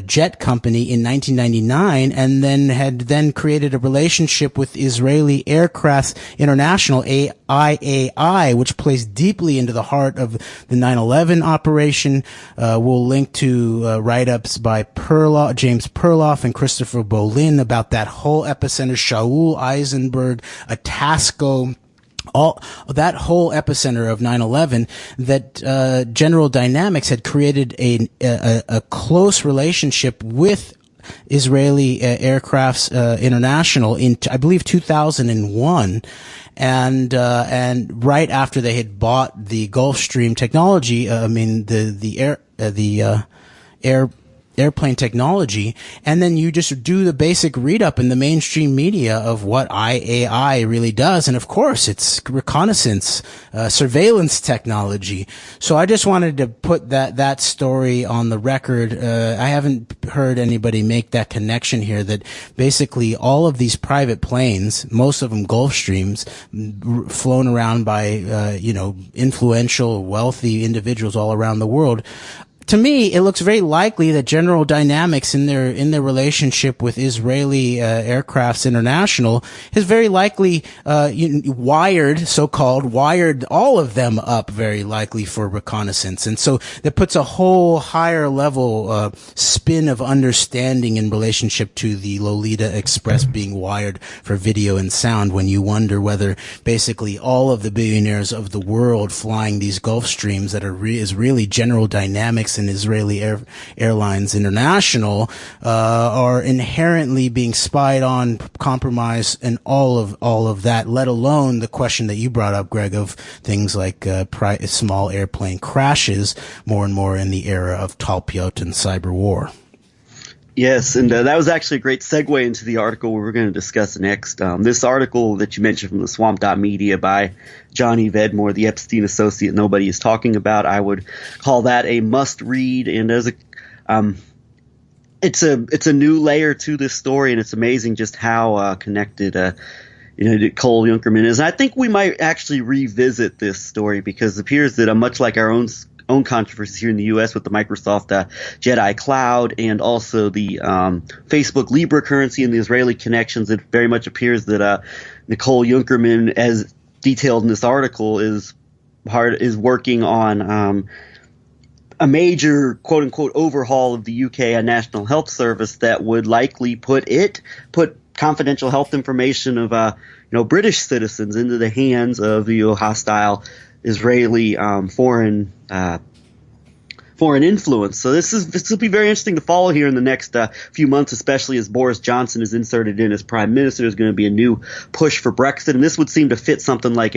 jet company in 1999, and then had created a relationship with Israeli Aircraft International, IAI, which plays deeply into the heart of the 9/11 operation. We'll link to write-ups by James Perloff and Christopher Bolin about that whole epicenter, Shaul Eisenberg, Atasco, all that whole epicenter of 9/11, that General Dynamics had created a close relationship with Israeli Aircraft International in, I believe, 2001. And right after they had bought the Gulfstream technology, airplane technology, and then you just do the basic read up in the mainstream media of what IAI really does, and of course it's reconnaissance, surveillance technology. So I just wanted to put that story on the record. I haven't heard anybody make that connection here, that basically all of these private planes, most of them Gulfstreams, flown around by influential, wealthy individuals all around the world. To me, it looks very likely that General Dynamics, in their relationship with Israeli Aircrafts International, has very likely wired all of them up, very likely, for reconnaissance. And so that puts a whole higher level spin of understanding in relationship to the Lolita Express being wired for video and sound, when you wonder whether basically all of the billionaires of the world flying these Gulfstreams that is really General Dynamics and Israeli Airlines International are inherently being spied on, compromised, and all of that, let alone the question that you brought up, Greg, of things like small airplane crashes more and more in the era of Talpiot and cyber war. Yes, and that was actually a great segue into the article we're going to discuss next. This article that you mentioned from the Swamp.media by Johnny Vedmore, the Epstein associate nobody is talking about, I would call that a must-read. And there's it's a new layer to this story, and it's amazing just how connected Nicole Junkermann is. And I think we might actually revisit this story, because it appears that much like our own controversy here in the U.S. with the Microsoft Jedi Cloud, and also the Facebook Libra currency and the Israeli connections, it very much appears that Nicole Junkermann, as detailed in this article, is working on a major quote-unquote overhaul of the UK National Health Service that would likely put confidential health information of British citizens into the hands of the hostile Israeli foreign influence. So this will be very interesting to follow here in the next few months, especially as Boris Johnson is inserted in as prime minister. There's going to be a new push for Brexit, and this would seem to fit something like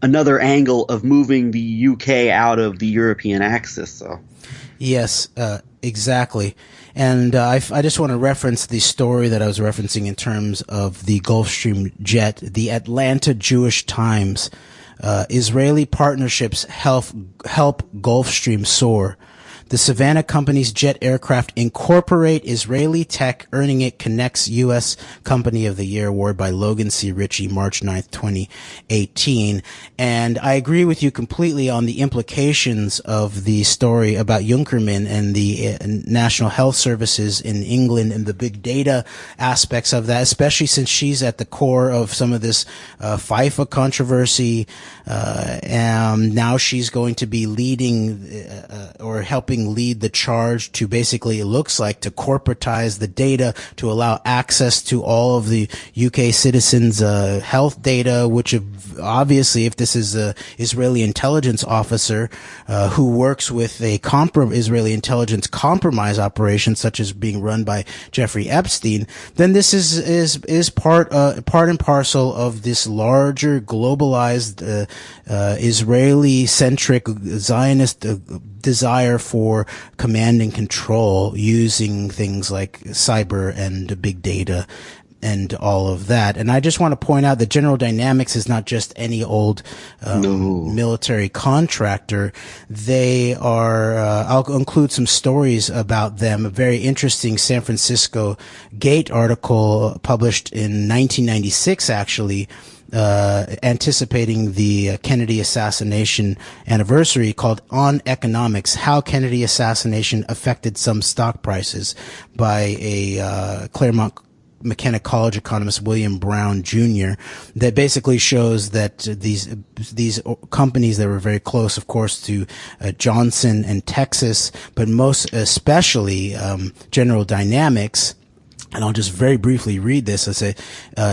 another angle of moving the UK out of the European axis. So. Yes, exactly. And I just want to reference the story that I was referencing in terms of the Gulfstream jet. The Atlanta Jewish Times, Israeli partnerships help Gulfstream soar. The Savannah Company's jet aircraft incorporate Israeli tech, earning it Connect's U.S. Company of the Year award by Logan C. Ritchie, March 9th, 2018. And I agree with you completely on the implications of the story about Junkermann and the National Health Services in England and the big data aspects of that, especially since she's at the core of some of this FIFA controversy. And now she's going to be leading or helping lead the charge to basically, it looks like, to corporatize the data to allow access to all of the UK citizens' health data, which obviously, if this is a Israeli intelligence officer who works with a Israeli intelligence compromise operation, such as being run by Jeffrey Epstein, then this is part and parcel of this larger globalized Israeli-centric Zionist desire for command and control using things like cyber and big data and all of that. And I just want to point out that General Dynamics is not just any old military contractor. They are, I'll include some stories about them. A very interesting San Francisco Gate article published in 1996, actually, anticipating the Kennedy assassination anniversary, called On Economics, How Kennedy Assassination Affected Some Stock Prices, by a Claremont McKenna College economist William Brown Jr., that basically shows that these companies that were very close, of course, to Johnson and Texas, but most especially General Dynamics. And I'll just very briefly read this. I say,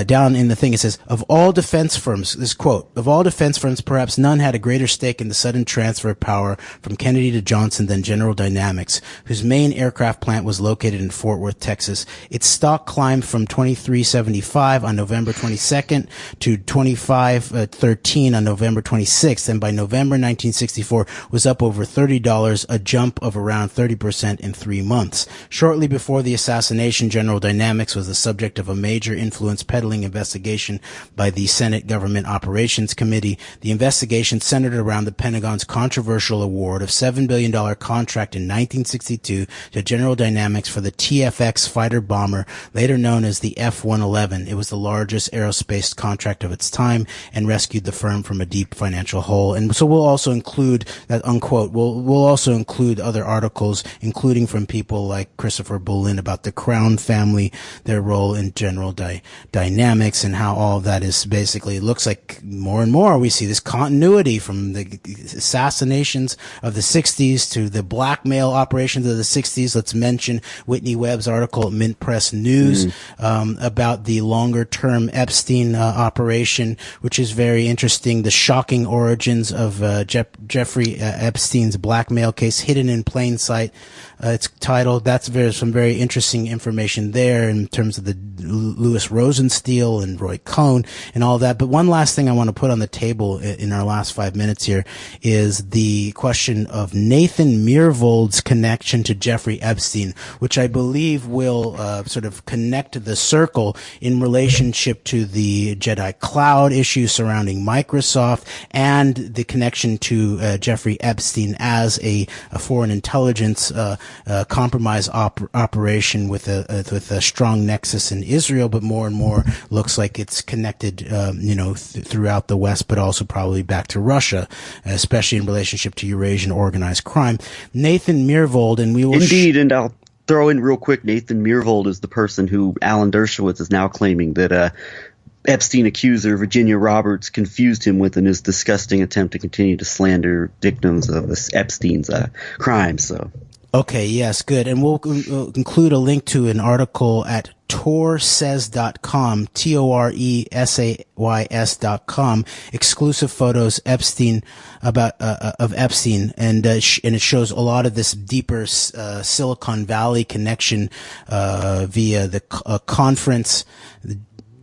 down in the thing, it says, of all defense firms, this quote, of all defense firms, perhaps none had a greater stake in the sudden transfer of power from Kennedy to Johnson than General Dynamics, whose main aircraft plant was located in Fort Worth, Texas. Its stock climbed from $23.75 on November 22nd to $25.13 on November 26th. And by November 1964 was up over $30, a jump of around 30% in 3 months. Shortly before the assassination, General Dynamics was the subject of a major influence peddling investigation by the Senate Government Operations Committee. The investigation centered around the Pentagon's controversial award of $7 billion contract in 1962 to General Dynamics for the TFX fighter bomber, later known as the F-111. It was the largest aerospace contract of its time and rescued the firm from a deep financial hole. And so we'll also include that, unquote, we'll also include other articles, including from people like Christopher Bolin, about the Crown family, their role in General Dynamics, and how all of that is basically, it looks like more and more we see this continuity from the assassinations of the 60s to the blackmail operations of the 60s. Let's mention Whitney Webb's article at Mint Press News about the longer term Epstein operation, which is very interesting. The shocking origins of Jeffrey Epstein's blackmail case, hidden in plain sight. It's titled. That's some very interesting information there in terms of the Louis Rosenstiel and Roy Cohn and all that. But one last thing I want to put on the table in our last 5 minutes here is the question of Nathan Myhrvold's connection to Jeffrey Epstein, which I believe will sort of connect the circle in relationship to the Jedi Cloud issue surrounding Microsoft and the connection to Jeffrey Epstein as a foreign intelligence compromise operation with a strong nexus in Israel, but more and more looks like it's connected, throughout the West, but also probably back to Russia, especially in relationship to Eurasian organized crime. Nathan Myhrvold, and we will indeed, and I'll throw in real quick, Nathan Myhrvold is the person who Alan Dershowitz is now claiming that Epstein accuser Virginia Roberts confused him with in his disgusting attempt to continue to slander victims of Epstein's crimes. So. Okay, yes, good. And we'll include a link to an article at torsays.com, TORESAYS.com, exclusive photos of Epstein, and it shows a lot of this deeper Silicon Valley connection via the conference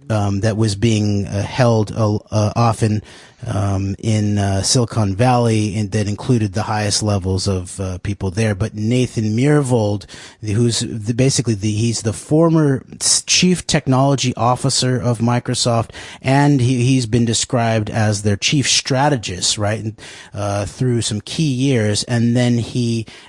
that was being held often in Silicon Valley, and that included the highest levels of people there. But Nathan Myhrvold, who's he's the former chief technology officer of Microsoft, and he's been described as their chief strategist, right, through some key years. And then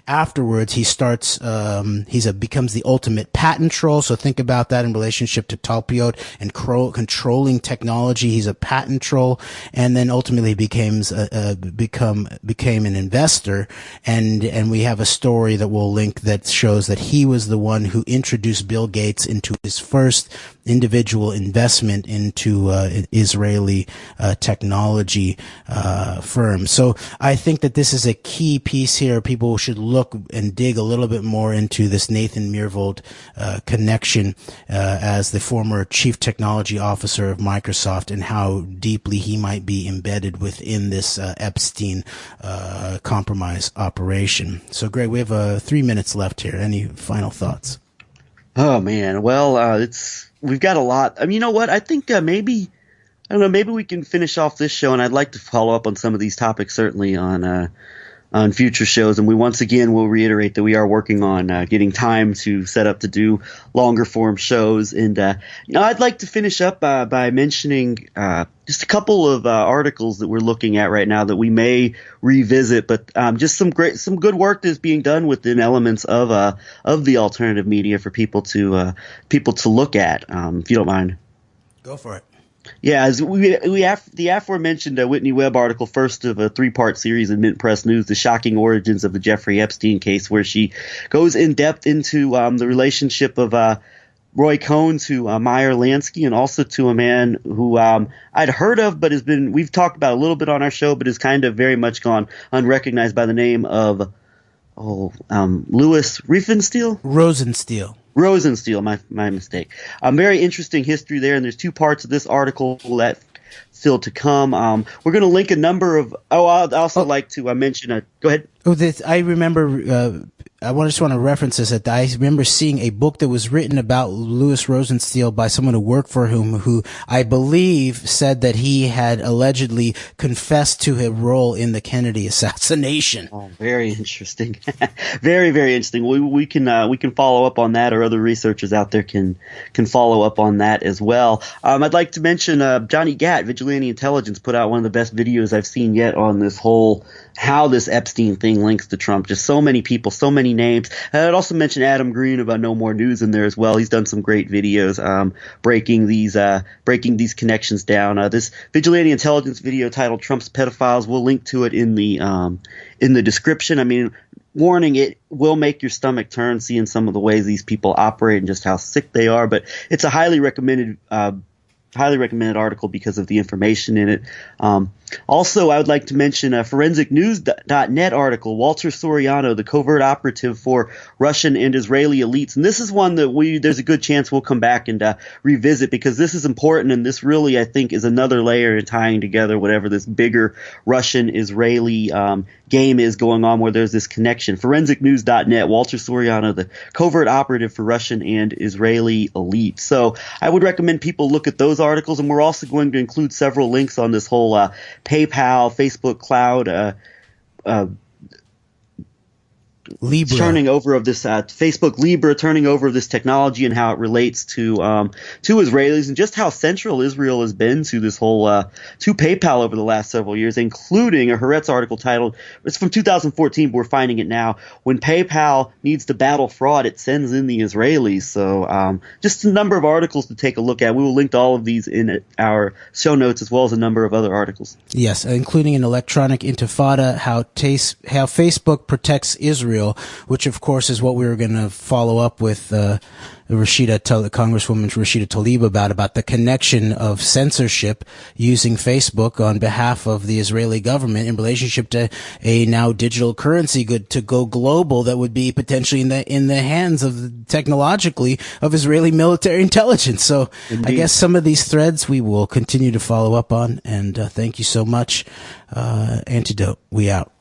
afterwards he starts becomes the ultimate patent troll. So think about that in relationship to Talpiot and controlling technology. He's a patent troll, and then ultimately became an investor. And we have a story that we'll link that shows that he was the one who introduced Bill Gates into his first individual investment into Israeli technology firm. So I think that this is a key piece here. People should look and dig a little bit more into this Nathan Myhrvold connection as the former chief technology officer of Microsoft, and how deeply he might be embedded within this Epstein compromise operation. So, Greg, we have 3 minutes left here. Any final thoughts? Oh man, well, we've got a lot. I mean, you know what? I think maybe we can finish off this show, and I'd like to follow up on some of these topics certainly on future shows. And we once again will reiterate that we are working on getting time to set up to do longer form shows. And I'd like to finish up by mentioning just a couple of articles that we're looking at right now that we may revisit, but just some good work that's being done within elements of the alternative media for people to look at. If you don't mind, go for it. Yeah, as the aforementioned Whitney Webb article, first of a 3-part series in Mint Press News, The Shocking Origins of the Jeffrey Epstein Case, where she goes in depth into the relationship of Roy Cohn to Meyer Lansky, and also to a man who I'd heard of, but we've talked about a little bit on our show, but has kind of very much gone unrecognized by the name of Louis Rosensteel, my mistake. Very interesting history there, and there's 2 parts of this article that still to come. We're going to link a number of. I'd also like to mention. Go ahead. I remember. I just want to reference this. That I remember seeing a book that was written about Louis Rosensteel by someone who worked for him, who I believe said that he had allegedly confessed to a role in the Kennedy assassination. Oh, very interesting. Very, very interesting. We can follow up on that, or other researchers out there can follow up on that as well. I'd like to mention Johnny Gatt, Vigilante Intelligence, put out one of the best videos I've seen yet on this whole how this Epstein thing links to Trump. Just so many people, so many names. And I'd also mention Adam Green about No More News in there as well. He's done some great videos breaking these connections down. This Vigilante Intelligence video titled Trump's Pedophiles, we'll link to it in the description. I mean, warning, it will make your stomach turn seeing some of the ways these people operate and just how sick they are, but it's a highly recommended article because of the information in it. Also, I would like to mention a forensicnews.net article, Walter Soriano, the covert operative for Russian and Israeli elites. And this is one that there's a good chance we'll come back and revisit, because this is important, and this really, I think, is another layer in tying together whatever this bigger Russian-Israeli game is going on, where there's this connection. Forensicnews.net, Walter Soriano, the covert operative for Russian and Israeli elites. So I would recommend people look at those articles, and we're also going to include several links on this whole PayPal, Facebook Cloud, Libra. Turning over of this Facebook Libra, turning over of this technology and how it relates to Israelis, and just how central Israel has been to this whole to PayPal over the last several years, including a Haaretz article titled, it's from 2014, but we're finding it now, when PayPal needs to battle fraud, it sends in the Israelis. So just a number of articles to take a look at. We will link to all of these in our show notes, as well as a number of other articles. Yes, including an electronic intifada, how Facebook protects Israel, which of course is what we were going to follow up with Congresswoman Rashida Tlaib about the connection of censorship using Facebook on behalf of the Israeli government in relationship to a now digital currency good to go global that would be potentially in the hands of technologically of Israeli military intelligence. So indeed, I guess some of these threads we will continue to follow up on. And thank you so much. Antedote, we out.